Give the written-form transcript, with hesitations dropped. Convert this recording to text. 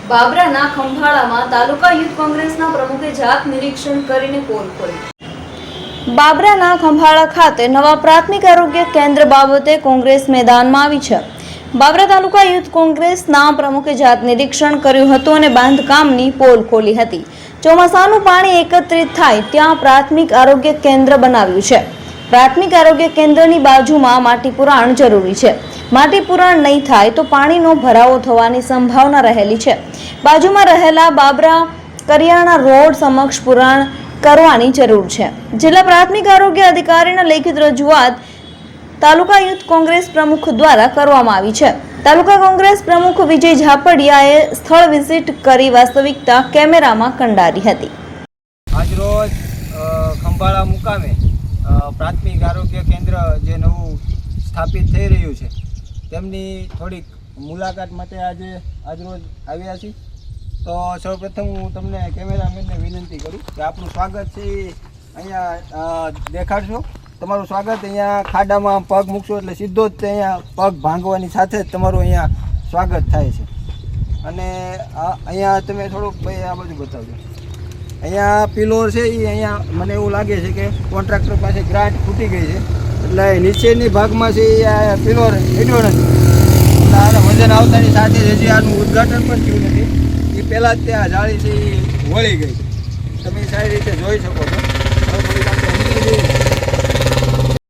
બાબરાના ખંભાળામાં તાલુકા youth કોંગ્રેસના પ્રમુખે જાત નિરીક્ષણ કરીને પોલ ખોલી। બાબરાના ખંભાળા ખાતે નવા પ્રાથમિક આરોગ્ય કેન્દ્ર બાબતે કોંગ્રેસ મેદાનમાં આવી છે। બાબરા તાલુકા યુથ કોંગ્રેસના પ્રમુખે જાત નિરીક્ષણ કર્યું હતું અને બાંધકામની પોલ ખોલી હતી। ચોમાસાનું પાણી એકત્રિત થાય ત્યાં પ્રાથમિક આરોગ્ય કેન્દ્ર બનાવ્યું છે। પ્રાથમિક આરોગ્ય કેન્દ્રની બાજુમાં માટી પુરાણ જરૂરી છે। માટી પુરાણ નહીં થાય તો પાણીનો ભરાવો થવાની સંભાવના રહેલી છે। બાજુમાં રહેલા બાબરા કરિયાણા રોડ સમક્ષ પુરાણ કરવાની જરૂર છે। જિલ્લા પ્રાથમિક આરોગ્ય અધિકારીના લેખિત રજૂઆત તાલુકા યુથ કોંગ્રેસ પ્રમુખ દ્વારા કરવામાં આવી છે। તાલુકા કોંગ્રેસ પ્રમુખ વિજય ઝાપડિયાએ સ્થળ વિઝિટ કરી વાસ્તવિકતા કેમેરામાં કંડારી હતી। આજરોજ ખંભાળા મુકામે પ્રાથમિક આરોગ્ય કેન્દ્ર જે નવું સ્થાપિત થઈ રહ્યું છે તેમની થોડીક મુલાકાત માટે આજરોજ આવ્યા છીએ। તો સૌપ્રથમ હું તમને કેમેરામેનને વિનંતી કરું કે આપણું સ્વાગત છે અહીંયા દેખાડશો। તમારું સ્વાગત અહીંયા ખાડામાં પગ મૂકશો એટલે સીધો જ અહીંયા પગ ભાંગવાની સાથે જ તમારું અહીંયા સ્વાગત થાય છે। અને અહીંયા તમે થોડુંક ભાઈ આ બાજુ બતાવજો। અહીંયા પિલોર છે એ અહીંયા મને એવું લાગે છે કે કોન્ટ્રાક્ટર પાસે ગ્રાન્ટ ખૂટી ગઈ છે એટલે નીચેની ભાગમાં છે એ પિલોર હેડ્યો નથી એટલે આને વજન આવતાની સાથે જ હજી આનું ઉદ્ઘાટન પણ થયું નથી। એ પહેલાં જ ત્યાં જાળી છે એ વળી ગઈ, તમે સારી રીતે જોઈ શકો છો।